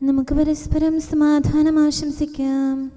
നമുക്ക് പരസ്പരം സമാധാനം ആശംസിക്കാം.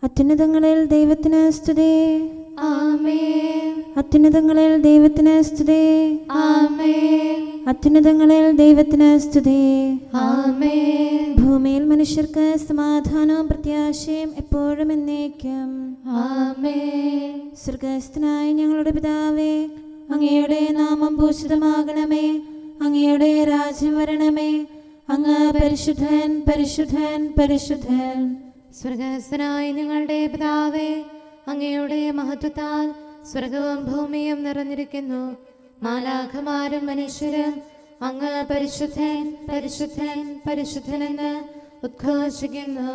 അത്യുന്നതങ്ങളിൽ ദൈവത്തിന് സ്തുതി. ആമേൻ. അത്യുന്നതങ്ങളിൽ ദൈവത്തിന് സ്തുതി. ആമേൻ. അത്യുന്നതങ്ങളിൽ ദൈവത്തിന് സ്തുതി. ആമേൻ. ഭൂമിയിൽ മനുഷ്യർക്ക് സമാധാനവും പ്രത്യാശയും എപ്പോഴും എന്നേക്കും. ആമേൻ. സ്വർഗ്ഗസ്ഥനായ ഞങ്ങളുടെ പിതാവേ, അങ്ങയുടെ നാമം പൂജിതമാകണമേ. അങ്ങയുടെ രാജ്യം വരണമേ. അങ്ങ് പരിശുദ്ധൻ, പരിശുദ്ധൻ, പരിശുദ്ധൻ. സ്വർഗ്ഗസ്ഥനായ ഞങ്ങളുടെ പിതാവേ, അങ്ങയുടെ മഹത്വത്താൽ സ്വർഗവും ഭൂമിയും നിറഞ്ഞിരിക്കുന്നു. മാലാഖമാരും മനുഷ്യരും അങ്ങ് പരിശുദ്ധൻ, പരിശുദ്ധൻ, പരിശുദ്ധനെന്ന് ഉദ്ഘോഷിക്കുന്നു.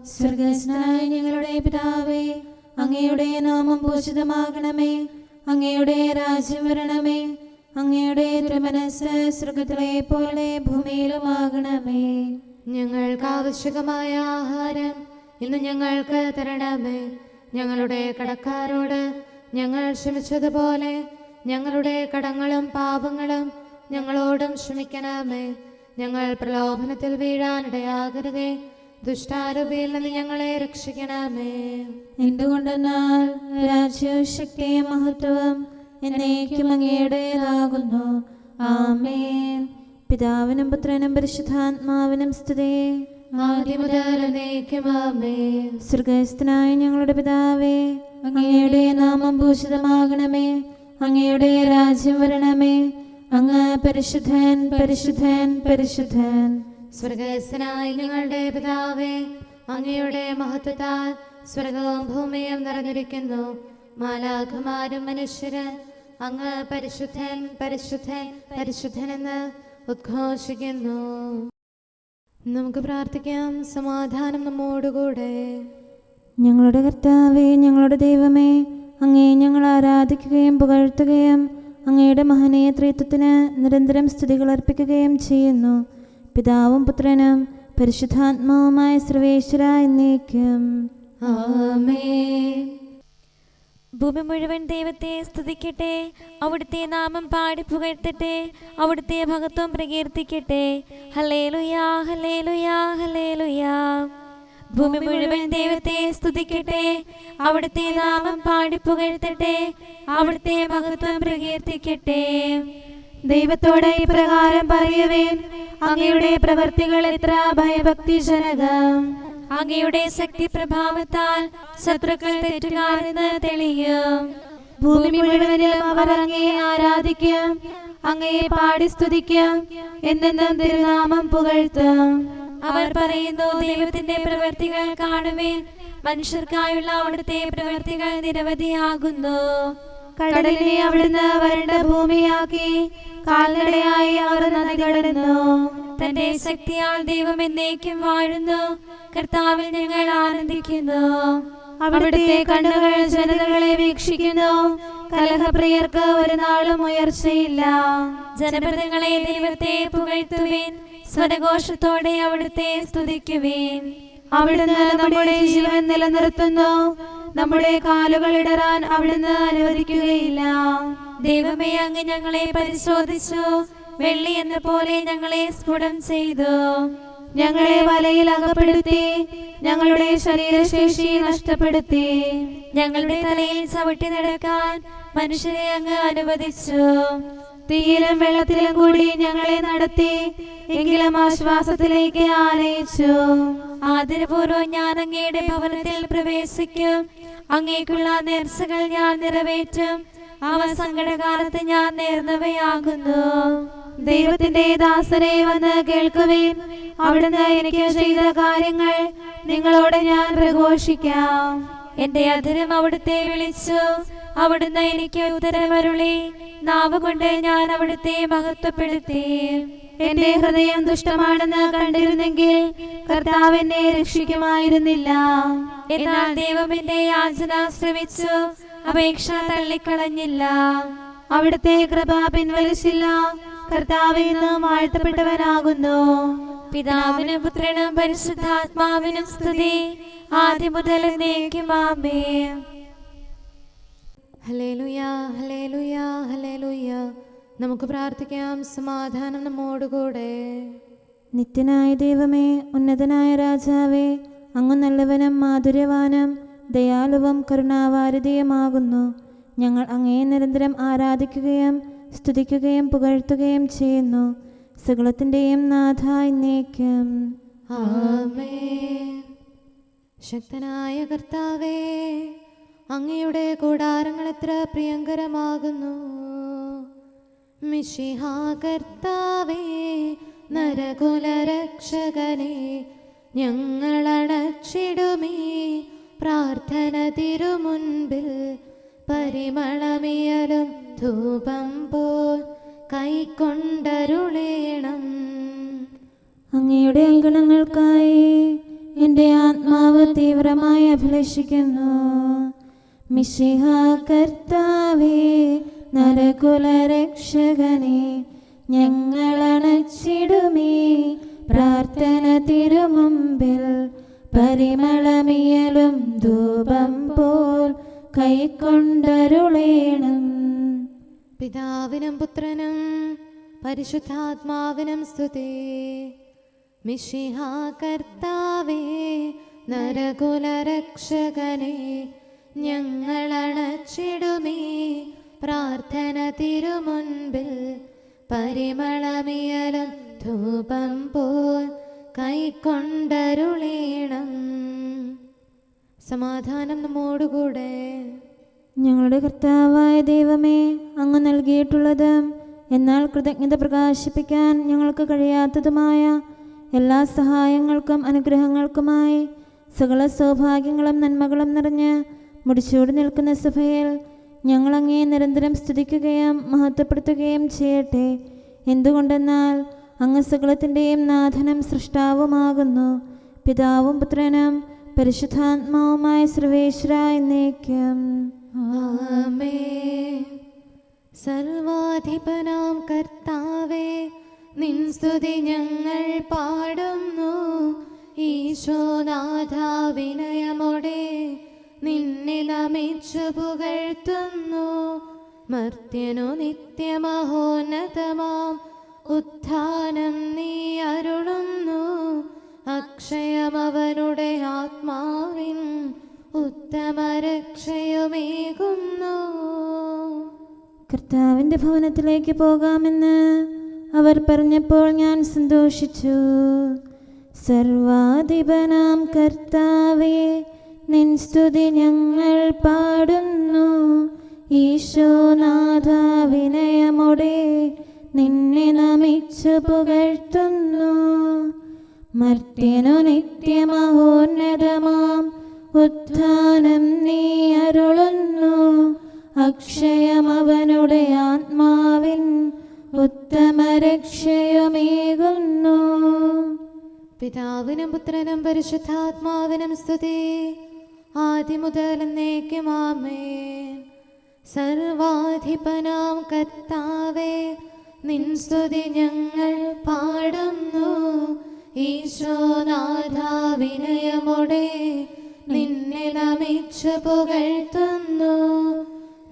സ്വർഗ്ഗസ്ഥനായ ഞങ്ങളുടെ പിതാവേ, അങ്ങയുടെ നാമം പൂജിതമാകണമേ. അങ്ങയുടെ രാജ്യം വരണമേ. അങ്ങയുടെ തിരുമനസ്സ് സ്വർഗ്ഗത്തിലെ പോലെ ഭൂമിയിലുമാകണമേ. ഞങ്ങൾക്ക് ആവശ്യമായ ആഹാരം ഇന്ന് ഞങ്ങൾക്ക് തരണമേ. ഞങ്ങളുടെ കടക്കാരോട് ഞങ്ങൾ ക്ഷമിച്ചതുപോലെ ഞങ്ങളുടെ കടങ്ങളും പാപങ്ങളും ഞങ്ങളോടും ക്ഷമിക്കണമേ. ഞങ്ങൾ പ്രലോഭനത്തിൽ വീഴാനിടയാകരുതേ. ദുഷ്ടാരൂപിയിൽ നിന്ന് ഞങ്ങളെ രക്ഷിക്കണമേ. എന്തുകൊണ്ടെന്നാൽ രാജ്യവും ശക്തിയും മഹത്വവും എന്നേക്കും അങ്ങയുടേതാകുന്നു. ആമേൻ. പിതാവിനും പുത്രനും പരിശുദ്ധാത്മാവിനും സ്തുതി. ആദ്യം മുതൽ എന്നേക്കും ആമേൻ. സ്വർഗ്ഗസ്ഥനായ ഞങ്ങളുടെ പിതാവേ, അങ്ങയുടെ നാമം പൂജിതമാകണമേ. അങ്ങയുടെ രാജ്യം വരണമേ. അങ്ങ് പരിശുദ്ധൻ, പരിശുദ്ധൻ, പരിശുദ്ധൻ. സ്വർഗ്ഗസ്ഥനായ ഞങ്ങളുടെ പിതാവേ, അങ്ങയുടെ മഹത്വത്താൽ സ്വർഗവും ഭൂമിയും നിറഞ്ഞിരിക്കുന്നു. മാലാഖമാരും മനുഷ്യരും അങ്ങ് പരിശുദ്ധൻ, പരിശുദ്ധൻ, പരിശുദ്ധനെന്ന് ഉദ്ഘോഷിക്കുന്നു. നമുക്ക് പ്രാർത്ഥിക്കാം. സമാധാനം നമ്മോടുകൂടെ. ഞങ്ങളുടെ കർത്താവേ, ഞങ്ങളുടെ ദൈവമേ, അങ്ങേ ഞങ്ങൾ ആരാധിക്കുകയും പുകഴ്ത്തുകയും അങ്ങയുടെ മഹനീയ ത്രിത്വത്തിന് നിരന്തരം സ്തുതികൾ അർപ്പിക്കുകയും ചെയ്യുന്നു. പിതാവും പുത്രനും പരിശുദ്ധാത്മാവുമായ സർവേശ്വര എന്നേക്കും. ആമേൻ. ഭൂമി മുഴുവൻ ദൈവത്തെ സ്തുതിക്കട്ടെ. അവിടുത്തെ നാമം പാടി പുകഴ്ത്തട്ടെ. അവിടുത്തെ മഹത്വം പ്രകീർത്തിക്കട്ടെ. ഹല്ലേലൂയാ, ഹല്ലേലൂയാ, ഹല്ലേലൂയാ. ഭൂമി മുഴുവൻ ദൈവത്തെ സ്തുതിക്കട്ടെ. അവിടുത്തെ നാമം പാടി പുകഴ്ത്തട്ടെ. അവിടുത്തെ മഹത്വം പ്രകീർത്തിക്കട്ടെ. ദൈവത്തോടെ ഇപ്രകാരം പറയുവേൻ, അങ്ങയുടെ പ്രവർത്തികൾ എത്ര ഭയഭക്തിജനകം. അങ്ങയുടെ ശക്തി പ്രഭാവത്താൽ ശത്രുക്കൾ തെറ്റുകാരെന്ന് തെളിയും. ഭൂമി മുഴുവനിലും അവർ അങ്ങയെ ആരാധിക്കും, അങ്ങയെ പാടി സ്തുതിക്കും, എന്നെന്നും തിരുനാമം പുകഴ്ത്തും. അവർ പറയുന്നു, ദൈവത്തിന്റെ പ്രവൃത്തികൾ കാണുവേൻ. മനുഷ്യർക്കായുള്ള അവിടുത്തെ പ്രവൃത്തികൾ നിരവധിയാകുന്നു. കടലിനെ അവിടുന്ന് വരണ്ട ഭൂമിയാക്കി, കാൽനടയായി അവർ നദി കടന്നു. തന്റെ ശക്തിയാൽ ദൈവം എന്നേക്കും വാഴുന്നു. കർത്താവിൽ ഞങ്ങൾ ആനന്ദിക്കുന്നു. അവിടുത്തെ കണ്ണുകൾ ജനതകളെ വീക്ഷിക്കുന്നു. കലഹപ്രിയർക്ക് ഒരു നാളും ഉയർച്ചയില്ല. ജനപദങ്ങളെ ദൈവത്തെ പുകഴ്ത്തുവേൻ. സ്വരഘോഷത്തോടെ അവിടുത്തെ സ്തുതിക്കുവേൻ. അവിടുന്ന് നമ്മുടെ ജീവൻ നിലനിർത്തുന്നു. നമ്മുടെ കാലുകൾ ഇടറാൻ അവിടുന്ന് അനുവദിക്കുകയില്ല. ദൈവമേ, അങ്ങ് ഞങ്ങളെ പരിശോധിച്ചു. വെള്ളി എന്ന പോലെ ഞങ്ങളെ സ്ഫുടം ചെയ്തു. ഞങ്ങളെ വലയിൽ അകപ്പെടുത്തി, ഞങ്ങളുടെ ശരീരശേഷി നഷ്ടപ്പെടുത്തി. ഞങ്ങളുടെ തലയിൽ ചവിട്ടി നടക്കാൻ മനുഷ്യരെ അങ്ങ് അനുവദിച്ചു. തീയിലും വെള്ളത്തിലും കൂടി ഞങ്ങളെ നടത്തി, എങ്കിലും ആശ്വാസത്തിലേക്ക് ആനയിച്ചു. ആദരപൂർവ്വം ഞാൻ അങ്ങയുടെ ഭവനത്തിൽ പ്രവേശിക്കും. അങ്ങേക്കുള്ള നേർച്ചകൾ ഞാൻ നിറവേറ്റും. അവ സങ്കടകാലത്ത് ഞാൻ നേർന്നവയാകുന്നു. ദൈവത്തിന്റെ ദാസരെ വന്ന് കേൾക്കുവേൻ. അവിടുന്ന് എനിക്ക് ചെയ്ത കാര്യങ്ങൾ നിങ്ങളോട് ഞാൻ പ്രഘോഷിക്കാം. എന്റെ അധരം അവിടുത്തെ വിളിച്ചു. അവിടുന്ന് എനിക്ക് ഉത്തരമരുളി. നാവ് കൊണ്ട് ഞാൻ അവിടുത്തെ മഹത്വപ്പെടുത്തി. എന്റെ ഹൃദയം ദുഷ്ടമാണെന്ന് കണ്ടിരുന്നെങ്കിൽ കർത്താവ് എന്നെ രക്ഷിക്കുമായിരുന്നില്ല. എന്നാൽ ദൈവം എന്റെ യാചന ശ്രവിച്ചു. അപേക്ഷ തള്ളിക്കളഞ്ഞില്ല. അവിടുത്തെ കൃപ പിൻവലിച്ചില്ല. കർത്താവിൽ നിന്ന് വാഴ്ത്തപ്പെട്ടവനാകുന്നു. പിതാവിനും പുത്രനും പരിശുദ്ധാത്മാവിനും സ്തുതി. ആദ്യം മുതൽ എന്നേക്കും ആമേൻ. ഹല്ലേലൂയ, ഹല്ലേലൂയ, ഹല്ലേലൂയ. നമുക്ക് പ്രാർത്ഥിക്കാം. സമാധാനം നമ്മോടുകൂടെ. നിത്യനായ ദൈവമേ, ഉന്നതനായ രാജാവേ, അങ്ങ് നല്ലവനും മാധുര്യവാനും ദയാലുവും കരുണാവാരിധിയുമാകുന്നു. ഞങ്ങൾ അങ്ങയെ നിരന്തരം ആരാധിക്കുകയും സ്തുതിക്കുകയും പുകഴ്ത്തുകയും ചെയ്യുന്നു. സകലത്തിൻ്റെയും നാഥ എന്നേക്കും. ആമേൻ. ശക്തനായ കർത്താവേ, അങ്ങയുടെ കൂടാരങ്ങൾ എത്ര പ്രിയങ്കരമാകുന്നു. മിശിഹാ കർത്താവേ, നരകുലരക്ഷകനെ, ഞങ്ങളണച്ചിടുമീ പ്രാർത്ഥന തിരുമുൻപിൽ. പരിമളമിയലും ധൂപം പോൽ കൈക്കൊണ്ടരുളേണം. അങ്ങയുടെ അങ്കണങ്ങൾക്കായി എൻ്റെ ആത്മാവ് തീവ്രമായി അഭിലഷിക്കുന്നു. മിശിഹാ കർത്താവേ, നരകുലരക്ഷകനെ, ഞങ്ങളണച്ചിടുമീ പ്രാർത്ഥന തിരുമുമ്പിൽ. പരിമളമിയലും ധൂപം പോൽ കൈക്കൊണ്ടരുളേണം. പിതാവിനും പുത്രനും പരിശുദ്ധാത്മാവിനും സ്തുതി. മിശിഹാ കർത്താവേ, നരകുലരക്ഷകനെ, ഞങ്ങളണച്ചിടുമീ പ്രാർത്ഥന തിരുമുൻപിൽ. പരിമളമിയലും ധൂപം പോൽ കൈക്കൊണ്ടരുളേണം. സമാധാനം നമ്മോടുകൂടെ. ഞങ്ങളുടെ കർത്താവായ ദൈവമേ, അങ്ങ് നൽകിയിട്ടുള്ളതും എന്നാൽ കൃതജ്ഞത പ്രകാശിപ്പിക്കാൻ ഞങ്ങൾക്ക് കഴിയാത്തതുമായ എല്ലാ സഹായങ്ങൾക്കും അനുഗ്രഹങ്ങൾക്കുമായി സകല സൗഭാഗ്യങ്ങളും നന്മകളും നിറഞ്ഞ് മുടിച്ചൂടി നിൽക്കുന്ന സഭയിൽ ഞങ്ങൾ അങ്ങയെ നിരന്തരം സ്തുതിക്കുകയും മഹത്വപ്പെടുത്തുകയും ചെയ്യട്ടെ. എന്തുകൊണ്ടെന്നാൽ അങ്ങ് സകലത്തിൻ്റെയും നാഥനും സൃഷ്ടാവുമാകുന്നു. പിതാവും പുത്രനും പരിശുദ്ധാത്മാവുമായ സർവേശ്വര എന്നേക്കും. ആമേൻ. സർവാധിപനാം കർത്താവേ, നിൻ സ്തുതി ഞങ്ങൾ പാടുന്നു. ഈശോനാഥ, വിനയമോടെ നിന്നെ നമിച്ചു പുകഴ്ത്തുന്നു. മർത്യനു നിത്യമഹോന്നതമാം ഉത്ഥാനം നീ അരുളുന്നു. അക്ഷയമവനുടെ ആത്മാവിൻ ഉത്തമരക്ഷയുമേകുന്നു. കർത്താവിൻ്റെ ഭവനത്തിലേക്ക് പോകാമെന്ന് അവർ പറഞ്ഞപ്പോൾ ഞാൻ സന്തോഷിച്ചു. സർവാധിപനാം കർത്താവേ, നിൻ സ്തുതി ഞങ്ങൾ പാടുന്നു. ഈശോനാഥ, വിനയമോടെ നിന്നെ നമിച്ചു പുകഴ്ത്തുന്നു. മർത്യനു നിത്യമഹോന്നതമാം ഉത്ഥാനം നീ അരുളുന്നു. അക്ഷയമവനുടെ ആത്മാവിൻ ഉത്തമരക്ഷയുമേകുന്നു. പിതാവിനും പുത്രനും പരിശുദ്ധാത്മാവിനും സ്തുതി, ആദ്യം മുതൽ എന്നേക്കും. ആമേൻ. സർവാധിപനാം കർത്താവേ, നിൻ സ്തുതി ഞങ്ങൾ പാടുന്നു. ഈശോനാഥ, വിനയമോടെ നിന്നെ നമിച്ചു പുകഴ്ത്തുന്നു.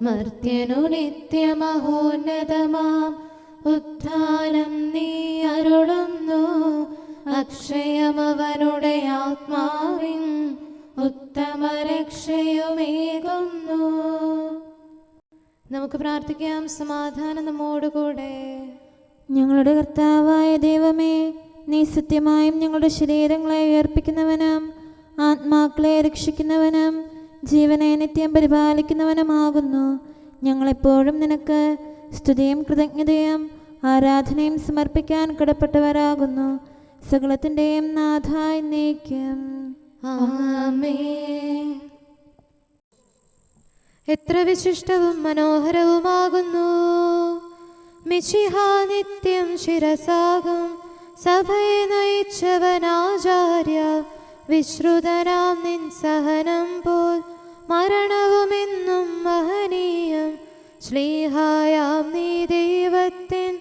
മർത്യനു നിത്യമഹോന്നതമാം ഉത്ഥാനം നീ അരുളുന്നു. അക്ഷയമവനുടെ ആത്മാവിൻ ഉത്തമരക്ഷയുമേകുന്നു. നമുക്ക് പ്രാർത്ഥിക്കാം. സമാധാനം നമ്മോടുകൂടെ. ഞങ്ങളുടെ കർത്താവായ ദൈവമേ, നീ സത്യമായും ഞങ്ങളുടെ ശരീരങ്ങളെ ഉയർപ്പിക്കുന്നവനും ആത്മാക്കളെ രക്ഷിക്കുന്നവനും ജീവനെ നിത്യം പരിപാലിക്കുന്നവനുമാകുന്നു. ഞങ്ങളെപ്പോഴും നിനക്ക് സ്തുതിയും കൃതജ്ഞതയും ആരാധനയും സമർപ്പിക്കാൻ കടപ്പെട്ടവരാകുന്നു. സകലത്തിൻ്റെയും നാഥ എന്നേക്കും. ആമേൻ. എത്ര വിശിഷ്ടവും മനോഹരവുമാകുന്നു മിശിഹാ നിത്യം ശിരസാകും സഭയെ നയിച്ചവനാചാര്യ. വിശ്രുതനാം നിൻ സഹനം പോൽ മരണവുമെന്നും മഹനീയം. ശ്ലീഹായാം നീ ദൈവത്തിൻ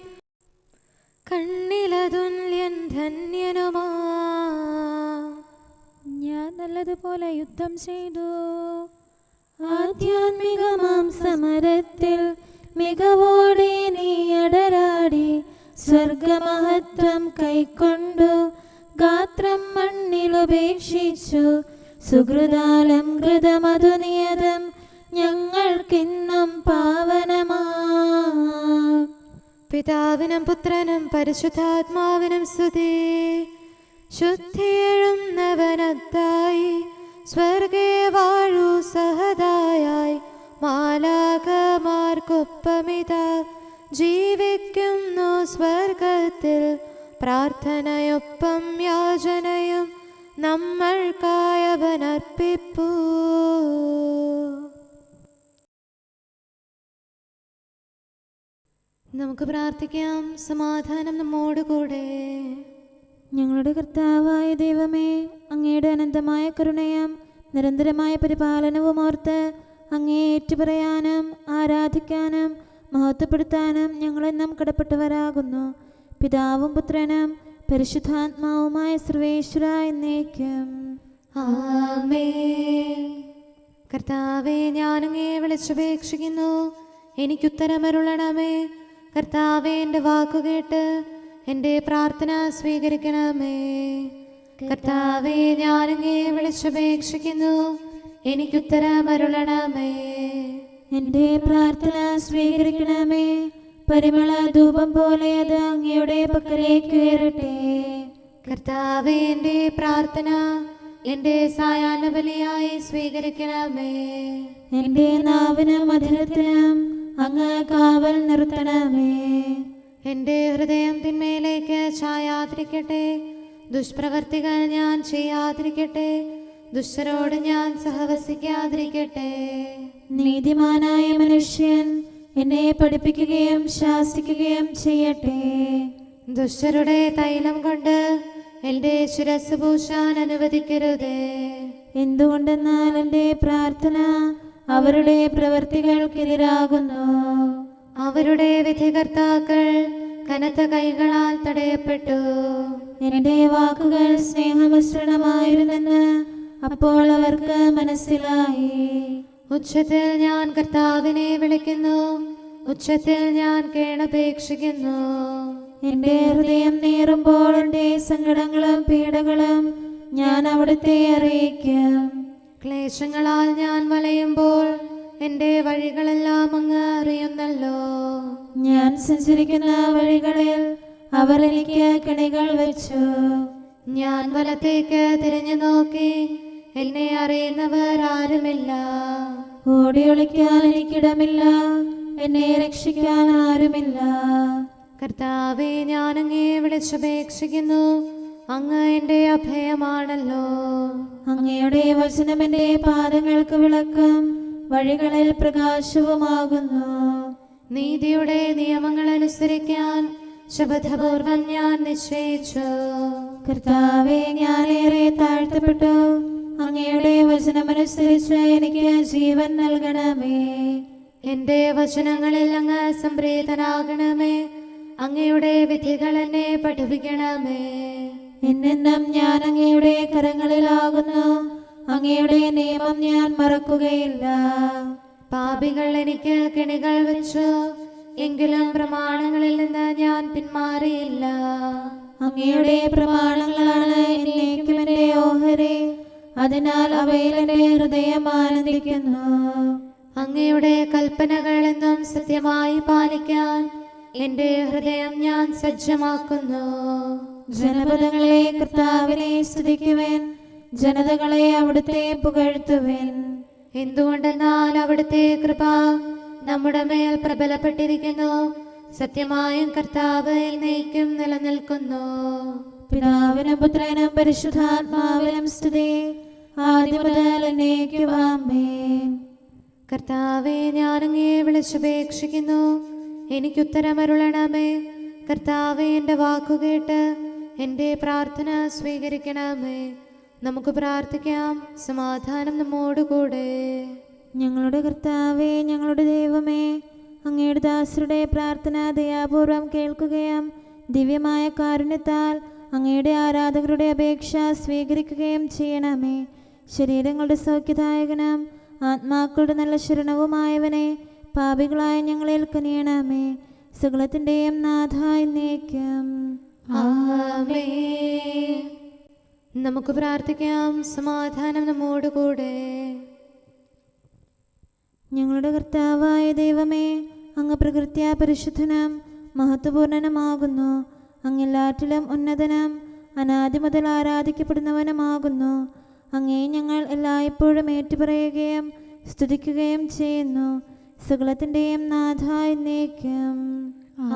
കണ്ണിലതുല്യൻ ധന്യനുമാ. ഞാൻ നല്ലതുപോലെ യുദ്ധം ചെയ്തു. ആധ്യാത്മികമാം സമരത്തിൽ മികവോടെ നീ അടരാടി. സ്വർഗ മഹത്വം കൈക്കൊണ്ടു ഗാത്രം മണ്ണിലുപേക്ഷിച്ചു. സുഹൃതാലം കൃതമതു നിയതം ഞങ്ങൾക്കിന്നും പാവനമാ. പിതാവിനും പുത്രനും പരിശുദ്ധാത്മാവിനും സ്തുതി. ശുദ്ധിയെഴുന്നവനത്തായി സ്വർഗേ വാഴു സഹദായായി മാലാഖമാർക്കൊപ്പമിതാ ജീവിക്കുന്നു സ്വർഗത്തിൽ. പ്രാർത്ഥനയൊപ്പം യാചനയും നമ്മൾക്കായവനർപ്പിപ്പൂ. നമുക്ക് പ്രാർത്ഥിക്കാം. സമാധാനം നമ്മോട് കൂടെ. ഞങ്ങളുടെ കർത്താവായ ദൈവമേ, അങ്ങയുടെ അനന്തമായ കരുണയും നിരന്തരമായ പരിപാലനവും ഓർത്ത് അങ്ങയെ ഏറ്റുപറയാനും ആരാധിക്കാനും മഹത്വപ്പെടുത്താനും ഞങ്ങളെന്നും കടപ്പെട്ടവരാകുന്നു. പിതാവും പുത്രനും പരിശുദ്ധാത്മാവുമായ സർവേശ്വര എന്നേക്കും ആമേൻ. കർത്താവേ, ഞാനങ്ങയെ വിളിച്ചപേക്ഷിക്കുന്നു, എനിക്കുത്തരമരുളണമേ. കർത്താവേ, എൻ്റെ വാക്കുകേട്ട് എൻ്റെ പ്രാർത്ഥന സ്വീകരിക്കണമേ. കർത്താവേ, ഞാനങ്ങയെ വിളിച്ചപേക്ഷിക്കുന്നു, എനിക്കുത്തരമരുളണമേ. എൻ്റെ പ്രാർത്ഥന സ്വീകരിക്കണമേ. പരിമള ധൂപം പോലെ അത് അങ്ങയുടെ പക്കലേക്ക് ഉയരട്ടെ. കർത്താവേ, എൻ്റെ പ്രാർത്ഥന എൻ്റെ സായാഹ്ന ബലിയായി സ്വീകരിക്കണമേ. എൻ്റെ നാവിനും മധുരത്തിനും അങ്ങ് കാവൽ നിർത്തണമേ. എൻ്റെ ഹൃദയം തിന്മയിലേക്ക് ചായാതിരിക്കട്ടെ. ദുഷ്പ്രവർത്തികൾ ഞാൻ ചെയ്യാതിരിക്കട്ടെ. ദുഷ്ടരോട് ഞാൻ സഹവസിക്കാതിരിക്കട്ടെ. നീതിമാനായ മനുഷ്യൻ എന്നെ പഠിപ്പിക്കുകയും ശാസിക്കുകയും ചെയ്യട്ടെ. ദുഷ്ടരുടെ തൈലം കൊണ്ട് എൻ്റെ ശിരസ് പൂശാൻ അനുവദിക്കരുതേ. എന്തുകൊണ്ടെന്നാൽ എൻ്റെ പ്രാർത്ഥന അവരുടെ പ്രവൃത്തികൾക്കെതിരാകുന്നു. അവരുടെ വിധികർത്താക്കൾ കനത്ത കൈകളാൽ തടയപ്പെട്ടു. എൻ്റെ വാക്കുകൾ സ്നേഹമിശ്രണമായിരുന്നെന്ന് അപ്പോൾ അവർക്ക് മനസ്സിലായി. ഉച്ചത്തിൽ ഞാൻ കർത്താവിനെ വിളിക്കുന്നു, ഉച്ചത്തിൽ ഞാൻ കേണപേക്ഷിക്കുന്നു. എൻ്റെ ഹൃദയം നീറുമ്പോൾ എൻ്റെ സങ്കടങ്ങളും പീഡകളും ഞാൻ അവിടുത്തെ അറിയിക്കും. ക്ലേശങ്ങളാൽ ഞാൻ വലയുമ്പോൾ എൻ്റെ വഴികളെല്ലാം അങ്ങ് അറിയുന്നല്ലോ. ഞാൻ സഞ്ചരിക്കുന്ന വഴികളിൽ അവർ എനിക്ക് കെണികൾ വെച്ചു. ഞാൻ വലത്തേക്ക് തിരിഞ്ഞു നോക്കി, എന്നെ അറിയുന്നവർ ആരുമില്ല. ഓടി ഒളിക്കാൻ എനിക്കിടമില്ല, എന്നെ രക്ഷിക്കാൻ ആരുമില്ല. കർത്താവേ, ഞാൻ അങ്ങയെ വിളിച്ചപേക്ഷിക്കുന്നു, അങ്ങ് എൻ്റെ അഭയമാണല്ലോ. അങ്ങയുടെ വചനം എൻ്റെ പാദങ്ങൾക്ക് വിളക്കും വഴികളിൽ പ്രകാശവുമാകുന്നു. നീതിയുടെ നിയമങ്ങൾ അനുസരിക്കാൻ ശപഥപൂർവം ഞാൻ നിശ്ചയിച്ചു. കർത്താവേ, ഞാനേറെ താഴ്ത്തപ്പെട്ടു. അങ്ങയുടെ വചനമനുസരിച്ച് എനിക്ക് ജീവൻ നൽകണമേ. എൻ്റെ വചനങ്ങളിൽ അങ്ങ് സംപ്രീതനാകണമേ. അങ്ങയുടെ വിധികൾ എന്നെ പഠിപ്പിക്കണമേ. എന്നെന്നും ഞാൻ അങ്ങയുടെ കരങ്ങളിലാകുന്നു. അങ്ങയുടെ നിയമം ഞാൻ മറക്കുകയില്ല. പാപികൾ എനിക്ക് കെണികൾ വെച്ചു, എങ്കിലും പ്രമാണങ്ങളിൽ നിന്ന് ഞാൻ പിന്മാറിയില്ല. അങ്ങയുടെ പ്രമാണങ്ങളാണ് എന്നേക്കും എൻ്റെ ഓഹരി. അതിനാൽ അവയിൽ എൻ്റെ ഹൃദയം ആനന്ദിക്കുന്നു. അങ്ങയുടെ കൽപ്പനകൾ എന്നും സത്യമായി പാലിക്കാൻ എൻ്റെ ഹൃദയം ഞാൻ സജ്ജമാക്കുന്നു. ജനപദങ്ങളെ കർത്താവിനെ സ്തുതിക്കുവിൻ, ജനതകളെ അവിടുത്തെ പുകഴ്ത്തുവിൻ. എന്തുകൊണ്ടെന്നാൽ അവിടുത്തെ കൃപ നമ്മുടെ മേൽ പ്രബലപ്പെട്ടിരിക്കുന്നു. സത്യമായും കർത്താവ് എന്നേക്കും നിലനിൽക്കുന്നു. പിതാവിനും പുത്രനും പരിശുദ്ധാത്മാവിനും സ്തുതി, ആദ്യം മുതൽ എന്നേക്കും ആമേൻ. കർത്താവേ, ഞാൻ അങ്ങയെ വിളിച്ചപേക്ഷിക്കുന്നു, എനിക്കുത്തരമരുളണമേ. കർത്താവേ, എൻ്റെ വാക്കുകേട്ട് എൻ്റെ പ്രാർത്ഥന സ്വീകരിക്കണമേ. നമുക്ക് പ്രാർത്ഥിക്കാം. സമാധാനം നമ്മോട് കൂടെ. ഞങ്ങളുടെ കർത്താവേ, ഞങ്ങളുടെ ദൈവമേ, അങ്ങയുടെ ദാസരുടെ പ്രാർത്ഥന ദയാപൂർവം കേൾക്കുകയും ദിവ്യമായ കാരുണ്യത്താൽ അങ്ങയുടെ ആരാധകരുടെ അപേക്ഷ സ്വീകരിക്കുകയും ചെയ്യണമേ. ശരീരങ്ങളുടെ സൗഖ്യദായകനും ആത്മാക്കളുടെ നല്ല ശരണവുമായവനെ, പാപികളായ ഞങ്ങളിൽ കനിയണമേ. സകലത്തിൻ്റെയും നാഥ എന്നേക്കും. ആമേൻ. നമുക്ക് പ്രാർത്ഥിക്കാം. സമാധാനം നമ്മോടുകൂടെ. ഞങ്ങളുടെ കർത്താവായ ദൈവമേ, അങ്ങ് പ്രകൃത്യാ പരിശുദ്ധനും മഹത്വപൂർണനുമാകുന്നു. അങ്ങെല്ലാറ്റിലും ഉന്നതനും അനാദി മുതൽ ആരാധിക്കപ്പെടുന്നവനുമാകുന്നു. അങ്ങേ ഞങ്ങൾ എല്ലായ്പ്പോഴും ഏറ്റുപറയുകയും സ്തുതിക്കുകയും ചെയ്യുന്നു. സകലത്തിൻ്റെയും നാഥ എന്നേക്കും.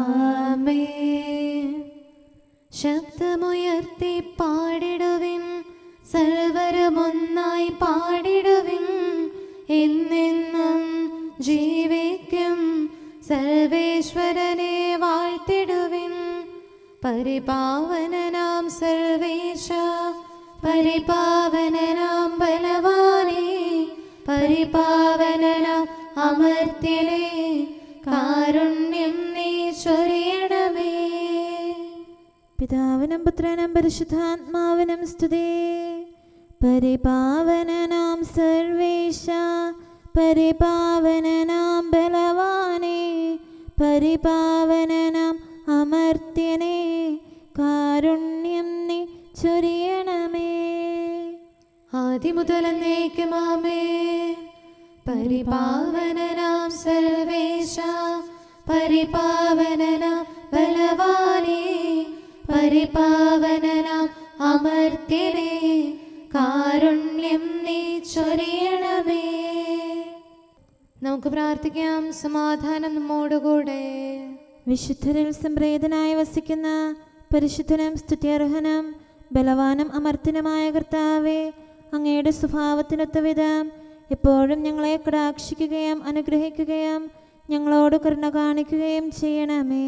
ആമേൻ. ശബ്ദമുയർത്തി പാടിടുവിൻ, സർവരും ഒന്നായി പാടിടുവിൻ. എന്നെന്നും ജീവിക്കും സർവേശ്വരനെ വാഴ്ത്തിടുവിൻ. പരിപാവനനാം സർവേശ, പരിപാവനനാം ബലവാനേ, പരിപാവനനാം അമർത്യനേ, കാരുണ്യം നീ ചൊരിയണമേ. പിതാവിനും പുത്രനും പരിശുദ്ധാത്മാവിനും സ്തുതി. പരിപാവനനാം സർവേശ, പരിപാവനനാം ബലവാനേ, പരിപാവനനാം അമർത്യനേ, കാരുണ്യം നീ ചൊരിയണമേ. ആദിമുതൽ എന്നേക്കും ആമേൻ. പരിപാവനനാം സർവേശ, പരിപാവനനാം ബലവാനേ, പരിപാവനനാം അമർത്യനേ, കാരുണ്യം നീ ചൊരിയണമേ. നമുക്ക് പ്രാർത്ഥിക്കാം. സമാധാനം നമ്മോടുകൂടെ. വിശുദ്ധരിൽ സംപ്രേതനായി വസിക്കുന്ന പരിശുദ്ധനും സ്തുത്യർഹനും ബലവാനും അമർത്യനുമായ കർത്താവേ, അങ്ങയുടെ സ്വഭാവത്തിനൊത്ത വിധം എപ്പോഴും ഞങ്ങളെ കടാക്ഷിക്കുകയും അനുഗ്രഹിക്കുകയും ഞങ്ങളോട് കരുണ കാണിക്കുകയും ചെയ്യണമേ.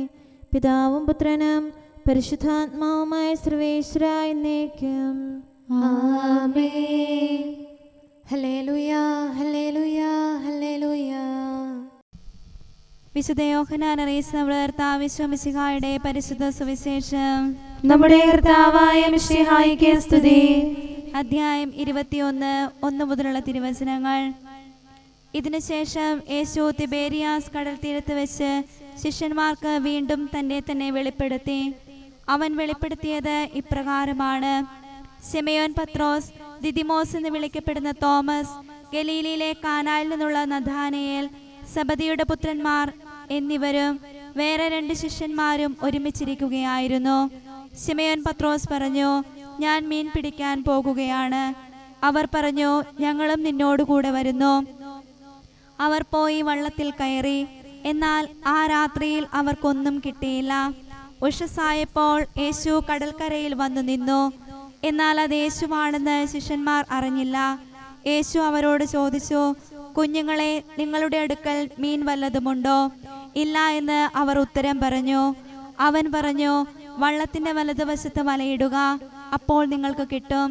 പിതാവും പുത്രനും പരിശുദ്ധാത്മാവുമായ സർവേശ്വര എന്നേക്കും. ആമേൻ. ഹല്ലേലൂയ, ഹല്ലേലൂയ, ഹല്ലേലൂയ. വിശുദ്ധ യോഹന്നാൻ അറിയിച്ച നമ്മുടെ കർത്താവ് മിശിഹായുടെ പരിശുദ്ധ സുവിശേഷം. നമ്മുടെ കർത്താവായ മിശിഹായ്ക്ക് സ്തുതി. അധ്യായം 21 1 മുതലുള്ള തിരുവചനങ്ങൾ. ഇതിനുശേഷം യേശു തിബേരിയാസ് കടൽ തീരത്ത് വെച്ച് ശിഷ്യന്മാർക്ക് വീണ്ടും തന്നെ വെളിപ്പെടുത്തി. അവൻ വെളിപ്പെടുത്തിയത് ഇപ്രകാരമാണ്. ശിമയോൻ പത്രോസ്, ദിദിമോസ് എന്ന് വിളിക്കപ്പെടുന്ന തോമസ്, ഗലീലയിലെ കാനായിൽ നിന്നുള്ള നഥാനയേൽ, സബദിയുടെ പുത്രന്മാർ എന്നിവരും വേറെ 2 ശിഷ്യന്മാരും ഒരുമിച്ചിരിക്കുകയായിരുന്നു. ശിമയോൻ പത്രോസ് പറഞ്ഞു, ഞാൻ മീൻ പിടിക്കാൻ പോകുകയാണ്. അവർ പറഞ്ഞു, ഞങ്ങളും നിന്നോടുകൂടെ വരുന്നു. അവർ പോയി വള്ളത്തിൽ കയറി. എന്നാൽ ആ രാത്രിയിൽ അവർക്കൊന്നും കിട്ടിയില്ല. ഉഷസ്സായപ്പോൾ യേശു കടൽക്കരയിൽ വന്നു നിന്നു. എന്നാൽ അത് യേശുവാണെന്ന് ശിഷ്യന്മാർ അറിഞ്ഞില്ല. യേശു അവരോട് ചോദിച്ചു, കുഞ്ഞുങ്ങളെ, നിങ്ങളുടെ അടുക്കൽ മീൻ വല്ലതുമുണ്ടോ? ഇല്ല എന്ന് അവർ ഉത്തരം പറഞ്ഞു. അവൻ പറഞ്ഞു, വള്ളത്തിന്റെ വലതുവശത്ത് വലയിടുക, അപ്പോൾ നിങ്ങൾക്ക് കിട്ടും.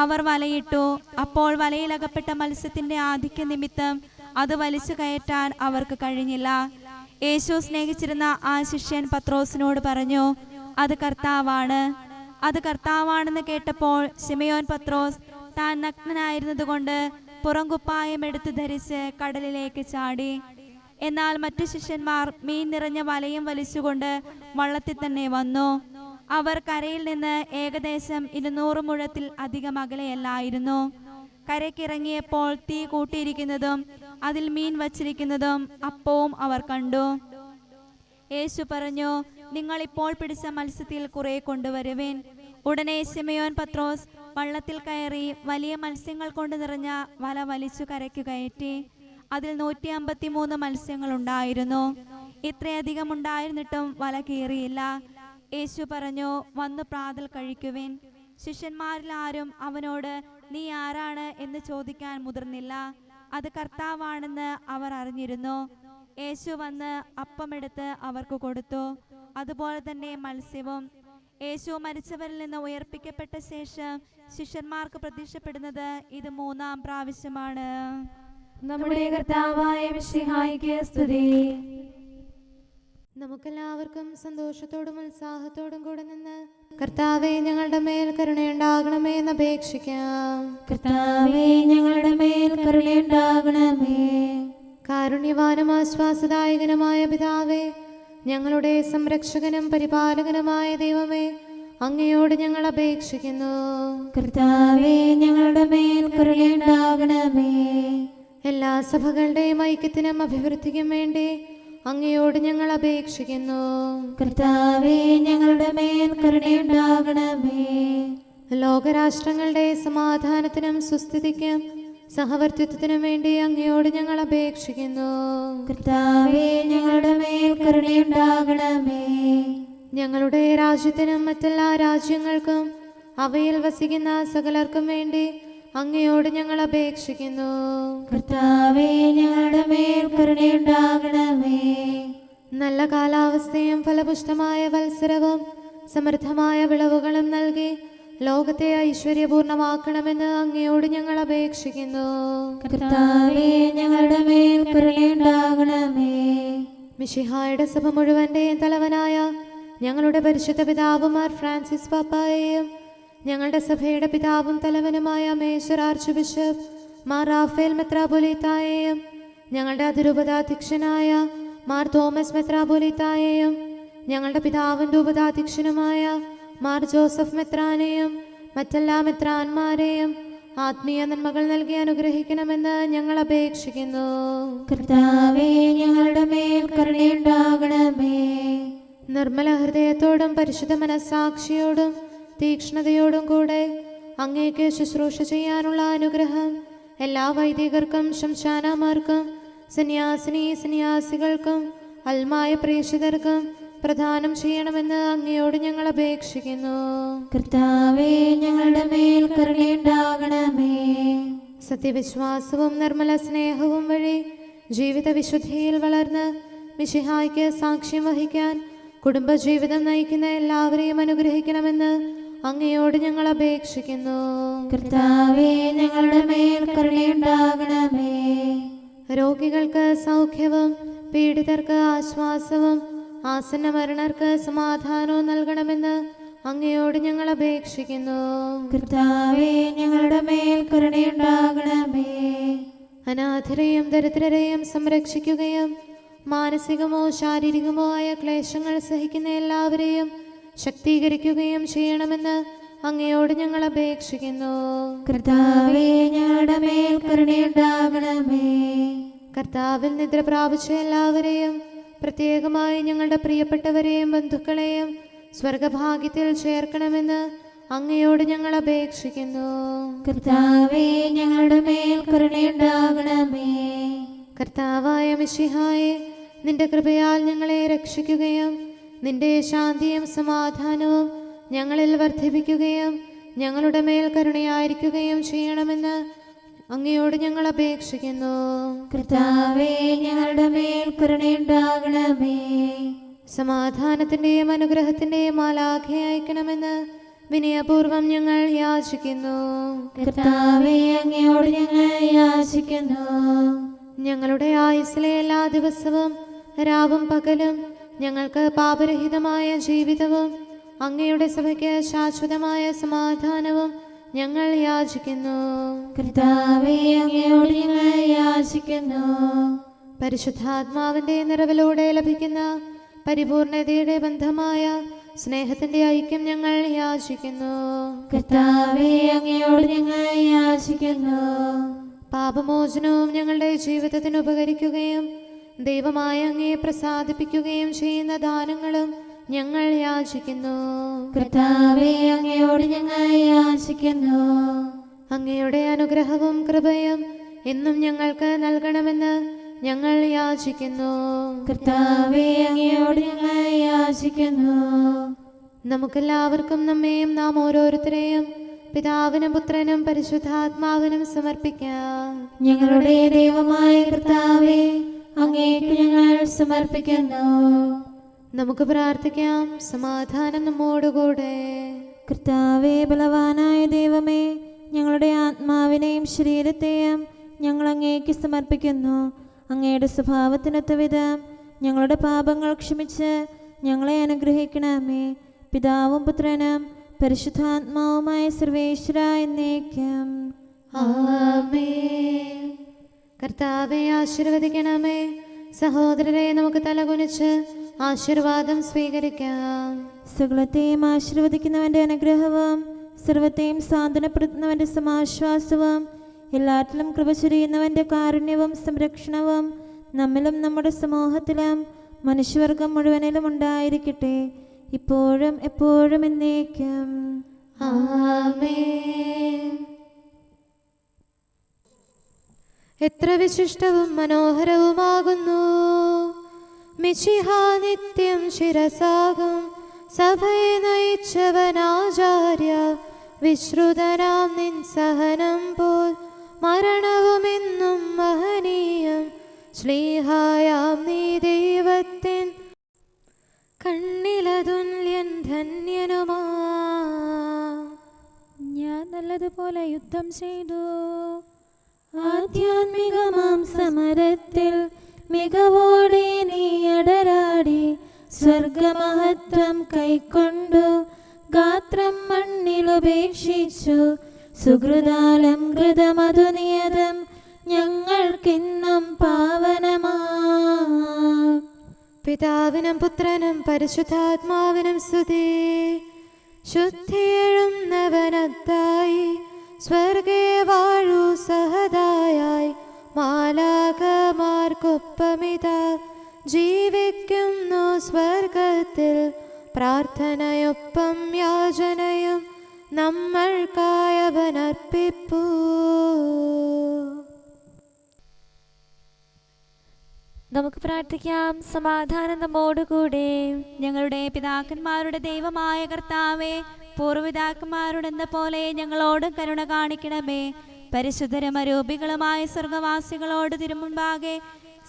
അവർ വലയിട്ടു. അപ്പോൾ വലയിലകപ്പെട്ട മത്സ്യത്തിന്റെ ആധിക്യ നിമിത്തം അത് വലിച്ചു കയറ്റാൻ അവർക്ക് കഴിഞ്ഞില്ല. യേശു സ്നേഹിച്ചിരുന്ന ആ ശിഷ്യൻ പത്രോസിനോട് പറഞ്ഞു, അത് കർത്താവാണ്. അത് കർത്താവാണെന്ന് കേട്ടപ്പോൾ ശിമയോൻ പത്രോസ് താൻ നഗ്നനായിരുന്നതുകൊണ്ട് പുറംകുപ്പായം എടുത്ത് ധരിച്ച് കടലിലേക്ക് ചാടി. എന്നാൽ മറ്റു ശിഷ്യന്മാർ മീൻ നിറഞ്ഞ വലയും വലിച്ചുകൊണ്ട് വള്ളത്തിൽ തന്നെ വന്നു. അവർ കരയിൽ നിന്ന് ഏകദേശം 200 മുഴത്തിൽ അധികം അകലെയല്ലായിരുന്നു. കരയ്ക്കിറങ്ങിയപ്പോൾ തീ കൂട്ടിയിരിക്കുന്നതും അതിൽ മീൻ വച്ചിരിക്കുന്നതും അപ്പവും അവർ കണ്ടു. യേശു പറഞ്ഞു, നിങ്ങൾ ഇപ്പോൾ പിടിച്ച മത്സ്യത്തിൽ കുറെ കൊണ്ടുവരുവിൻ. ഉടനെ ശിമയോൻ പത്രോസ് വള്ളത്തിൽ കയറി വലിയ മത്സ്യങ്ങൾ കൊണ്ട് നിറഞ്ഞ വല വലിച്ചു കരയ്ക്കു കയറ്റി. അതിൽ 153 മത്സ്യങ്ങൾ ഉണ്ടായിരുന്നു. ഇത്രയധികം ഉണ്ടായിരുന്നിട്ടും വല കീറിയില്ല. യേശു പറഞ്ഞു, വന്നു പ്രാതൽ കഴിക്കുവിൻ. ശിഷ്യന്മാരിൽ ആരും അവനോട് നീ ആരാണ് എന്ന് ചോദിക്കാൻ മുതിർന്നില്ല. അത് കർത്താവാണെന്ന് അവർ അറിഞ്ഞിരുന്നു. യേശു വന്ന് അപ്പമെടുത്ത് അവർക്ക് കൊടുത്തു. അതുപോലെ തന്നെ മത്സ്യവും. യേശു മരിച്ചവരിൽ നിന്ന് ഉയർപ്പിക്കപ്പെട്ട ശേഷം ശിഷ്യന്മാർക്ക് പ്രത്യക്ഷപ്പെടുന്നത് ഇത് 3-ാം പ്രാവശ്യമാണ്. നമ്മുടെ കർത്താവായ മിശിഹായ്ക്ക് സ്തുതി. നമുക്കെല്ലാവർക്കും സന്തോഷത്തോടും ഉത്സാഹത്തോടും കൂടെ നിന്ന് കർത്താവേ, ഞങ്ങളുടെ മേൽ കരുണയുണ്ടാകണമേ എന്ന് അപേക്ഷിക്കാം. കർത്താവേ, ഞങ്ങളുടെ മേൽ കരുണയുണ്ടാകണമേ. കാരുണ്യവാനും ആശ്വാസദായകനുമായ പിതാവേ, ഞങ്ങളുടെ സംരക്ഷകനും പരിപാലകനുമായ ദൈവമേ, അങ്ങയോട് ഞങ്ങൾ അപേക്ഷിക്കുന്നു. കർത്താവേ, ഞങ്ങളുടെ മേൽ കരുണയുണ്ടാകണമേ. എല്ലാ സഭകളുടെയും ഐക്യത്തിനും അഭിവൃദ്ധിക്കും വേണ്ടി അങ്ങയോട് ഞങ്ങൾ അപേക്ഷിക്കുന്നു. കർത്താവേ, ഞങ്ങളുടെ മേൽ കരുണയുണ്ടാകണമേ. ലോകരാഷ്ട്രങ്ങളുടെ സമാധാനത്തിനും സുസ്ഥിതിക്കും സഹവർത്തിത്വത്തിനും വേണ്ടി അങ്ങയോട് ഞങ്ങൾ അപേക്ഷിക്കുന്നു. കർത്താവേ, ഞങ്ങളുടെ മേൽ കരുണയുണ്ടാകണമേ. ഞങ്ങളുടെ രാജ്യത്തിനും മറ്റെല്ലാ രാജ്യങ്ങൾക്കും അവയിൽ വസിക്കുന്ന സകലർക്കും വേണ്ടി അങ്ങയോട് ഞങ്ങൾ അപേക്ഷിക്കുന്നു. കർത്താവേ, ഞങ്ങളുടെ മേൽ കരുണയുണ്ടാകണമേ. നല്ല കാലാവസ്ഥയും ഫലപുഷ്ടമായ വത്സരവും സമൃദ്ധമായ വിളവുകളും നൽകി ലോകത്തെ ഐശ്വര്യപൂർണമാക്കണമെന്ന് അങ്ങയോട് ഞങ്ങൾ അപേക്ഷിക്കുന്നു. കർത്താവേ, ഞങ്ങളുടെ മേൽ കരുണയുണ്ടാകണമേ. മിശിഹായുടെ സഭ മുഴുവന്റെയും തലവനായ ഞങ്ങളുടെ പരിശുദ്ധ പിതാവുമാർ ഫ്രാൻസിസ് പാപ്പായെയും ഞങ്ങളുടെ സഭയുടെ പിതാവും തലവനുമായ major archbishop Mar Raphael മെത്രാപൊലീത്തായെയും ഞങ്ങളുടെ അതിരൂപതാധ്യക്ഷനായ മാർ തോമസ് മെത്രാപൊലീത്തായെയും ഞങ്ങളുടെ പിതാവിൻ്റെ ഉപതാധ്യക്ഷനുമായ മാർ ജോസഫ് മെത്രാനെയും മറ്റെല്ലാ മെത്രാന്മാരെയും ആത്മീയ നന്മകൾ നൽകി അനുഗ്രഹിക്കണമെന്ന് ഞങ്ങൾ അപേക്ഷിക്കുന്നു. കർത്താവേ, ഞങ്ങളുടെ മേൽ കരുണയുണ്ടാകണമേ. നിർമ്മല ഹൃദയത്തോടും പരിശുദ്ധ മനസ്സാക്ഷിയോടും തീക്ഷ്ണതയോടും കൂടെ അങ്ങേക്ക് ശുശ്രൂഷ ചെയ്യാനുള്ള അനുഗ്രഹം എല്ലാ വൈദികർക്കും ശംശാനമാർക്കും സന്യാസികൾക്കും അൽമായ പ്രേക്ഷിതർക്കും പ്രദാനം ചെയ്യണമെന്ന് അങ്ങയോട് ഞങ്ങൾ അപേക്ഷിക്കുന്നു. കർത്താവേ, ഞങ്ങളുടെ മേൽ കരുണയുണ്ടാകണമേ. സത്യവിശ്വാസവും നിർമ്മല സ്നേഹവും വഴി ജീവിത വിശുദ്ധിയിൽ വളർന്ന് മിശിഹായ്ക്ക് സാക്ഷ്യം വഹിക്കാൻ കുടുംബജീവിതം നയിക്കുന്ന എല്ലാവരെയും അനുഗ്രഹിക്കണമെന്ന് അങ്ങയോട് ഞങ്ങൾ അപേക്ഷിക്കുന്നു. കർത്താവേ, ഞങ്ങളുടെ മേൽ കരുണയുണ്ടാകണമേ. രോഗികൾക്ക് സൗഖ്യവും പീഡിതർക്ക് ആശ്വാസവും ആസന്ന മരണർക്ക് സമാധാനവും നൽകണമെന്ന് അങ്ങയോട് ഞങ്ങൾ അപേക്ഷിക്കുന്നു. കർത്താവേ, ഞങ്ങളുടെ മേൽ കരുണയുണ്ടാകണമേ. അനാഥരെയും ദരിദ്രരെയും സംരക്ഷിക്കുകയും മാനസികമോ ശാരീരികമോ ആയ ക്ലേശങ്ങൾ സഹിക്കുന്ന എല്ലാവരെയും ശക്തീകരിക്കുകയും ചെയ്യണമെന്ന് അങ്ങയോട് ഞങ്ങൾ അപേക്ഷിക്കുന്നു. കർത്താവേ, ഞങ്ങളുടെ മേൽ കരുണയുണ്ടാകണമേ. കർത്താവിൽ നിദ്ര പ്രാപിച്ച എല്ലാവരെയും പ്രത്യേകമായി ഞങ്ങളുടെ പ്രിയപ്പെട്ടവരെയും ബന്ധുക്കളെയും സ്വർഗഭാഗ്യത്തിൽ ചേർക്കണമെന്ന് അങ്ങയോട് ഞങ്ങൾ അപേക്ഷിക്കുന്നു. കർത്താവേ, ഞങ്ങളുടെ മേൽ കരുണയുണ്ടാകണമേ. കർത്താവായ മിശിഹായെ, നിന്റെ കൃപയാൽ ഞങ്ങളെ രക്ഷിക്കുകയും നിന്റെ ശാന്തിയും സമാധാനവും ഞങ്ങളിൽ വർദ്ധിപ്പിക്കുകയും ഞങ്ങളുടെ മേൽ കരുണയായിരിക്കുകയും ചെയ്യണമെന്ന് അങ്ങയോട് ഞങ്ങൾ അപേക്ഷിക്കുന്നു. കർത്താവേ, ഞങ്ങളുടെ മേൽ കരുണയുണ്ടാകണമേ. സമാധാനത്തിന്റെയും അനുഗ്രഹത്തിന്റെയും മാലാഖ അയക്കണമെന്ന് വിനയപൂർവം ഞങ്ങൾ യാചിക്കുന്നു. കർത്താവേ, അങ്ങയോട് ഞങ്ങൾ യാചിക്കുന്നു. ഞങ്ങളുടെ ആയുസ്സിലെ എല്ലാ ദിവസവും രാവും പകലും ഞങ്ങൾക്ക് പാപരഹിതമായ ജീവിതവും അങ്ങയുടെ സഭയ്ക്ക് ശാശ്വതമായ സമാധാനവും ഞങ്ങൾ യാചിക്കുന്നു. കർത്താവേ, അങ്ങയോട് ഞങ്ങൾ യാചിക്കുന്നു. പരിശുദ്ധാത്മാവിന്റെ നിറവിലൂടെ ലഭിക്കുന്ന പരിപൂർണതയുടെ ബന്ധമായ സ്നേഹത്തിന്റെ ഐക്യം ഞങ്ങൾ യാചിക്കുന്നു. കർത്താവേ, അങ്ങയോട് ഞങ്ങൾ യാചിക്കുന്നു. പാപമോചനവും ഞങ്ങളുടെ ജീവിതത്തിന് ഉപകരിക്കുകയും ദൈവമായ അങ്ങയെ പ്രസാദിപ്പിക്കുകയും ചെയ്യുന്ന ദാനങ്ങളും ഞങ്ങൾ യാചിക്കുന്നു. കർത്താവേ, അങ്ങയോട് ഞങ്ങൾ യാചിക്കുന്നു. അങ്ങയുടെ അനുഗ്രഹവും കൃപയും എന്നും ഞങ്ങൾക്ക് നൽകണമെന്ന് ഞങ്ങൾ യാചിക്കുന്നു. കർത്താവേ, അങ്ങയോട് ഞങ്ങൾ യാചിക്കുന്നു. നമുക്കെല്ലാവർക്കും നമ്മെയും നാം ഓരോരുത്തരെയും പിതാവിനും പുത്രനും പരിശുദ്ധാത്മാവിനും സമർപ്പിക്കാം. ഞങ്ങളുടെ ദൈവമായ കർത്താവേ, അങ്ങേക്ക് ഞങ്ങൾ സമർപ്പിക്കുന്നു. നമുക്ക് പ്രാർത്ഥിക്കാം. സമാധാനം നമ്മോടുകൂടെ. കർത്താവേ, ബലവാനായ ദൈവമേ, ഞങ്ങളുടെ ആത്മാവിനെയും ശരീരത്തെയും ഞങ്ങൾ അങ്ങേക്ക് സമർപ്പിക്കുന്നു. അങ്ങയുടെ സ്വഭാവത്തിനൊത്ത വിധം ഞങ്ങളുടെ പാപങ്ങൾ ക്ഷമിച്ച് ഞങ്ങളെ അനുഗ്രഹിക്കണമേ. പിതാവും പുത്രനും പരിശുദ്ധാത്മാവുമായ സർവേശ്വര എന്നേക്കും ആമേൻ. കർത്താവെ ആശീർവദിക്കണമേ. സഹോദരരെ, നമുക്ക് തലകുനിച്ച് ആശീർവാദം സ്വീകരിക്കാം. സകലത്തെയും ആശീർവദിക്കുന്നവന്റെ അനുഗ്രഹവും സർവത്തെയും സാന്ത്വനപ്പെടുത്തുന്നവന്റെ സമാശ്വാസവും എല്ലാറ്റിലും കൃപ ചൊരിയുന്നവന്റെ കാരുണ്യവും സംരക്ഷണവും നമ്മിലും നമ്മുടെ സമൂഹത്തിലും മനുഷ്യവർഗം മുഴുവനിലും ഉണ്ടായിരിക്കട്ടെ, ഇപ്പോഴും എപ്പോഴും എന്നേക്കും. ആമേൻ. എത്ര വിശിഷ്ടവും മനോഹരവുമാകുന്നു മിശിഹാ നിത്യം ശിരസാകും സഭയെ നയിച്ചവനാചാര്യ. വിശ്രുതനാം നിൻ സഹനം പോൽ മരണവുമെന്നും മഹനീയം. ശ്ലീഹായാം നീ ദൈവത്തിൻ കണ്ണിലതുല്യൻ ധന്യനുമാ. ഞാൻ നല്ലതുപോലെ യുദ്ധം ചെയ്തു, ആധ്യാത്മികമാം സമരത്തിൽ മികവോടെ നീ അടരാടി. സ്വർഗമഹത്വം കൈക്കൊണ്ടു ഗാത്രം മണ്ണിലുപേക്ഷിച്ചു. സുഹൃതാലം കൃതമധുനിയതം ഞങ്ങൾക്കിന്നും പാവനമാ. പിതാവിനും പുത്രനും പരിശുദ്ധാത്മാവിനും സ്തുതി. ശുദ്ധിയെഴുന്നവനത്തായി സ്വർഗേ വാഴൂ സഹദായായി. മാലാഖമാർക്കൊപ്പമിതാ ജീവിക്കുന്നു സ്വർഗത്തിൽ. പ്രാർത്ഥനയൊപ്പം യാചനയും നമ്മൾക്കായവനർപ്പിപ്പൂ. നമുക്ക് പ്രാർത്ഥിക്കാം. സമാധാനം നമ്മോടുകൂടെ. ഞങ്ങളുടെ പിതാക്കന്മാരുടെ ദൈവമായ കർത്താവേ, പൂർവ്വപിതാക്കന്മാരോടെന്ന പോലെ ഞങ്ങളോട് കരുണ കാണിക്കണമേ. പരിശുദ്ധരും അരൂപികളുമായ സ്വർഗവാസികളോട് തിരുമുമ്പാകെ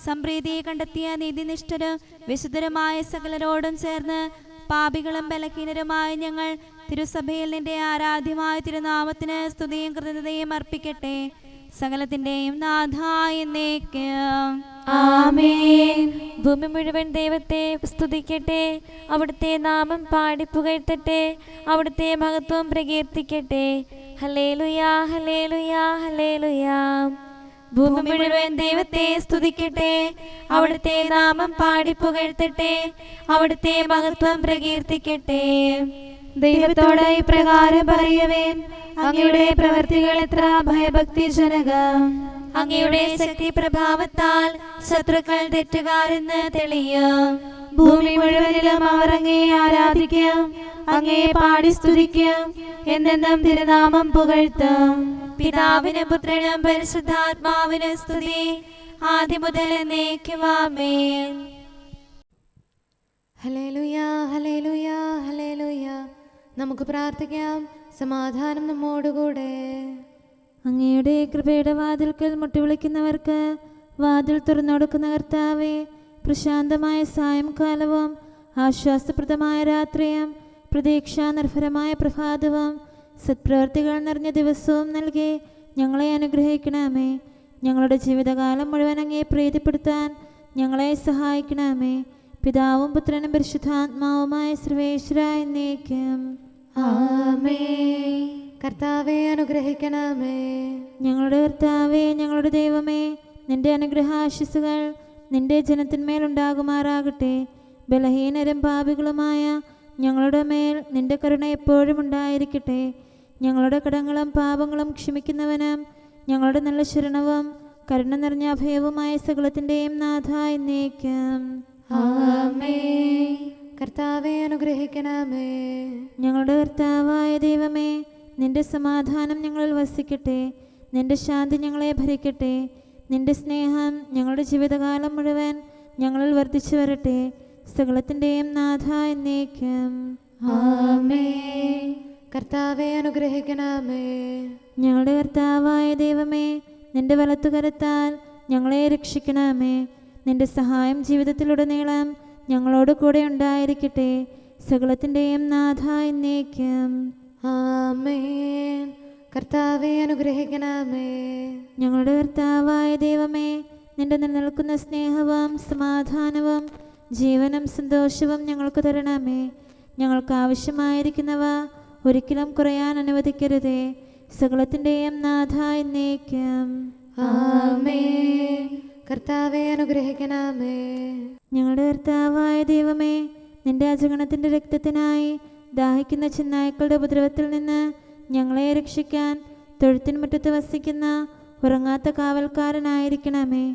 സംപ്രീതി കണ്ടെത്തിയ നീതിനിഷ്ഠരും വിശുദ്ധരുമായ സകലരോടും ചേർന്ന് പാപികളും ബലഹീനരുമായ ഞങ്ങൾ തിരുസഭയിൽ നിന്റെ ആരാധ്യമായ തിരുനാമത്തിന് സ്തുതിയും കൃതജ്ഞതയും അർപ്പിക്കട്ടെ, സകലത്തിന്റെയും നാഥായ എന്നേക്കും. ആമേൻ. ഭൂമി മുഴുവൻ ദൈവത്തെ സ്തുതിക്കട്ടെ, അവിടുത്തെ നാമം പാടിപ്പുകഴ്ത്തട്ടെ, അവിടുത്തെ മഹത്വം പ്രകീർത്തിക്കട്ടെ. ഹല്ലേലൂയാ ഹല്ലേലൂയാ ഹല്ലേലൂയാ. ഭൂമി മുഴുവൻ ദൈവത്തെ സ്തുതിക്കട്ടെ, അവിടുത്തെ നാമം പാടിപ്പുകഴ്ത്തട്ടെ, അവിടുത്തെ മഹത്വം പ്രകീർത്തിക്കട്ടെ. ദൈവത്തോട് ഇപ്രകാരം പറയവേൻ, അങ്ങയുടെ പ്രവൃത്തികൾ എത്ര ഭയഭക്തിജനകം. അങ്ങയുടെ ശക്തി പ്രഭാവത്താൽ ശത്രുക്കൾ തെറ്റുകാരെന്ന് തെളിയും. ഭൂമി മുഴുവനിലും അവർ അങ്ങയെ ആരാധിക്കും, അങ്ങയെ പാടി സ്തുതിക്കും, എന്നെന്നും തിരുനാമം പുകഴ്ത്തും. പിതാവിനും പുത്രനും പരിശുദ്ധാത്മാവിനും സ്തുതി, ആദ്യം മുതൽ എന്നേക്കും. ആമേൻ. ഹല്ലേലൂയാ ഹല്ലേലൂയാ ഹല്ലേലൂയാ. നമുക്ക് പ്രാർത്ഥിക്കാം. സമാധാനം നമ്മോടുകൂടെ. അങ്ങയുടെ കൃപയുടെ വാതിൽക്കൽ മുട്ടിവിളിക്കുന്നവർക്ക് വാതിൽ തുറന്നുകൊടുക്കുന്ന കർത്താവേ, പ്രശാന്തമായ സായംകാലവും ആശ്വാസപ്രദമായ രാത്രിയും പ്രതീക്ഷാനിർഭരമായ പ്രഭാതവും സത്പ്രവർത്തികൾ നിറഞ്ഞ ദിവസവും നൽകി ഞങ്ങളെ അനുഗ്രഹിക്കണമേ. ഞങ്ങളുടെ ജീവിതകാലം മുഴുവൻ അങ്ങയെ പ്രീതിപ്പെടുത്താൻ ഞങ്ങളെ സഹായിക്കണമേ. പിതാവും പുത്രനും പരിശുദ്ധാത്മാവുമായ സർവേശ്വരായ എന്നേക്കും. ആമേൻ. കർത്താവേ അനുഗ്രഹിക്കണമേ. ഞങ്ങളുടെ കർത്താവേ, ഞങ്ങളുടെ ദൈവമേ, നിന്റെ അനുഗ്രഹാശിസുകൾ നിന്റെ ജനത്തിന്മേലുണ്ടാകുമാറാകട്ടെ. ബലഹീനരും പാപികളുമായ ഞങ്ങളുടെ മേൽ നിന്റെ കരുണ എപ്പോഴും ഉണ്ടായിരിക്കട്ടെ. ഞങ്ങളുടെ കടങ്ങളും പാപങ്ങളും ക്ഷമിക്കുന്നവനും ഞങ്ങളുടെ നല്ല ശരണവും കരുണ നിറഞ്ഞ അഭയവുമായ സകലത്തിൻ്റെയും നാഥ എന്നേക്കും. ആമേൻ. കർത്താവേ അനുഗ്രഹിക്കണമേ. ഞങ്ങളുടെ കർത്താവായ ദൈവമേ, നിന്റെ സമാധാനം ഞങ്ങളിൽ വസിക്കട്ടെ. നിന്റെ ശാന്തി ഞങ്ങളെ ഭരിക്കട്ടെ. നിന്റെ സ്നേഹം ഞങ്ങളുടെ ജീവിതകാലം മുഴുവൻ ഞങ്ങളിൽ വർദ്ധിച്ചു വരട്ടെ. സകലത്തിൻ്റെയും നാഥ എന്നേക്കും. ആമേൻ. കർത്താവേ അനുഗ്രഹിക്കണമേ. ഞങ്ങളുടെ കർത്താവായ ദൈവമേ, നിന്റെ വലത്തുകരത്താൽ ഞങ്ങളെ രക്ഷിക്കണമേ. നിന്റെ സഹായം ജീവിതത്തിലുടനീളം ഞങ്ങളോട് കൂടെ ഉണ്ടായിരിക്കട്ടെ. സകലത്തിൻ്റെയും നാഥ എന്നേക്കും. ആമേൻ. കർത്താവേ അനുഗ്രഹിക്കണമേ. ഞങ്ങളുടെ കർത്താവായ ദൈവമേ, നിന്റെ നിലനിൽക്കുന്ന സ്നേഹവും സമാധാനവും ജീവനും സന്തോഷവും ഞങ്ങൾക്ക് തരണമേ. ഞങ്ങൾക്ക് ആവശ്യമായിരിക്കുന്നവ ഒരിക്കലും കുറയാൻ അനുവദിക്കരുതേ. സകലത്തിൻ്റെയും നാഥ എന്നേക്കും. ആമേൻ. കർത്താവെ അനുഗ്രഹിക്കണമേ. ഞങ്ങളുടെ കർത്താവായ ദൈവമേ, നിന്റെ അജഗണത്തിൻ്റെ രക്തത്തിനായി ദാഹിക്കുന്ന ചെന്നായ്ക്കളുടെ ഉപദ്രവത്തിൽ നിന്ന് ഞങ്ങളെ രക്ഷിക്കാൻ തൊഴുത്തിൻ മുറ്റത്ത് വസിക്കുന്ന ഉറങ്ങാത്ത കാവൽക്കാരനായിരിക്കണമേ.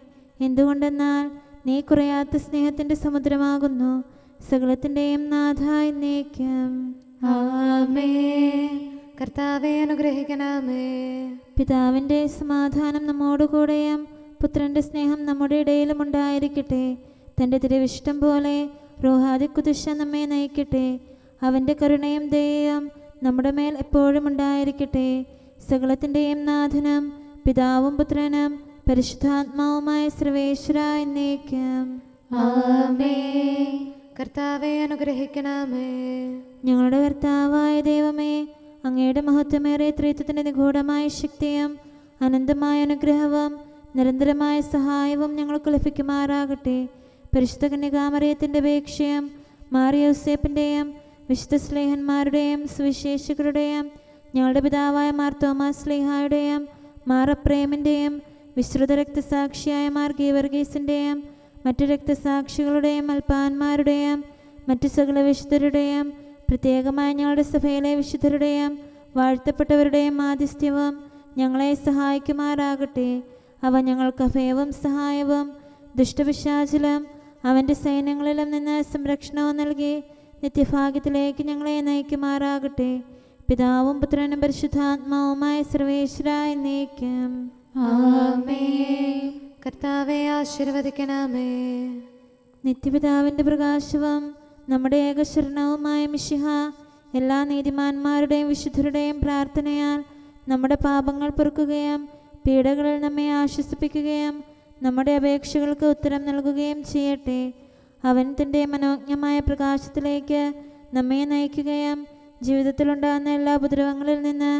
എന്തുകൊണ്ടെന്നാൽ നീ കുറയാത്ത സ്നേഹത്തിൻ്റെ സമുദ്രമാകുന്നു. സകലത്തിൻ്റെയും നാഥ എന്നേക്കും. ആമേൻ. കർത്താവെ അനുഗ്രഹിക്കണമേ. പിതാവിൻ്റെ സമാധാനം നമ്മോടുകൂടെയും പുത്രൻ്റെ സ്നേഹം നമ്മുടെ ഇടയിലും ഉണ്ടായിരിക്കട്ടെ. തൻ്റെ തിരുവിഷ്ടം പോലെ റോഹാദിക്കുദിശ നമ്മെ നയിക്കട്ടെ. അവൻ്റെ കരുണയും ദയയും നമ്മുടെ മേൽ എപ്പോഴും ഉണ്ടായിരിക്കട്ടെ. സകലത്തിൻ്റെയും നാഥനും പിതാവും പുത്രനും പരിശുദ്ധാത്മാവുമായ സർവേശ്വര എന്നേക്കും. ആമേൻ. കർത്താവെ അനുഗ്രഹിക്കണമേ. ഞങ്ങളുടെ കർത്താവായ ദൈവമേ, അങ്ങയുടെ മഹത്വമേറിയ ത്രിത്വത്തിൻ്റെ നിഗൂഢമായ ശക്തിയും അനന്തമായ അനുഗ്രഹവും നിരന്തരമായ സഹായവും ഞങ്ങൾക്ക് ലഭിക്കുമാറാകട്ടെ. പരിശുദ്ധ കന്യകാമറിയത്തിൻ്റെ അപേക്ഷയും മാറിയോസേപ്പിൻ്റെയും വിശുദ്ധ സ്ലേഹന്മാരുടെയും സുവിശേഷകരുടെയും ഞങ്ങളുടെ പിതാവായ മാർ തോമാസ് സ്ലീഹായുടെയും മാർ അപ്രേമിൻ്റെയും വിശ്രുത രക്തസാക്ഷിയായ മാർ ഗീവർഗീസിൻ്റെയും മറ്റു രക്തസാക്ഷികളുടെയും അൽപ്പാന്മാരുടെയും മറ്റു സകല വിശുദ്ധരുടെയും പ്രത്യേകമായി ഞങ്ങളുടെ സഭയിലെ വിശുദ്ധരുടെയും വാഴ്ത്തപ്പെട്ടവരുടെയും ആതിഥ്യവും ഞങ്ങളെ സഹായിക്കുമാറാകട്ടെ. അവ ഞങ്ങൾക്ക് അഭയവും സഹായവും ദുഷ്ടപിശാചിലും അവൻ്റെ സൈന്യങ്ങളിലും നിന്ന് സംരക്ഷണവും നൽകി നിത്യഭാഗ്യത്തിലേക്ക് ഞങ്ങളെ നയിക്കുമാറാകട്ടെ. പിതാവും പുത്രനും പരിശുദ്ധാത്മാവുമായ സർവേശ്വര എന്നേക്കും. ആമേൻ. കർത്താവെ ആശീർവദിക്കണമേ. നിത്യപിതാവിൻ്റെ പ്രകാശവും നമ്മുടെ ഏകശരണവുമായ മിശിഹ എല്ലാ നീതിമാന്മാരുടെയും വിശുദ്ധരുടെയും പ്രാർത്ഥനയാൽ നമ്മുടെ പാപങ്ങൾ പൊറുക്കുകയും പീഡകളിൽ നമ്മെ ആശ്വസിപ്പിക്കുകയും നമ്മുടെ അപേക്ഷകൾക്ക് ഉത്തരം നൽകുകയും ചെയ്യട്ടെ. അവൻ തൻ്റെ മനോജ്ഞമായ പ്രകാശത്തിലേക്ക് നമ്മെ നയിക്കുകയും ജീവിതത്തിലുണ്ടാകുന്ന എല്ലാ ഉപദ്രവങ്ങളിൽ നിന്ന്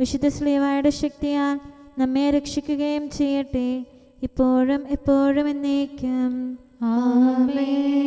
വിശുദ്ധ ശ്ലീഹായുടെ ശക്തിയാൽ നമ്മെ രക്ഷിക്കുകയും ചെയ്യട്ടെ, ഇപ്പോഴും എപ്പോഴും എന്നേക്കും. ആമേൻ.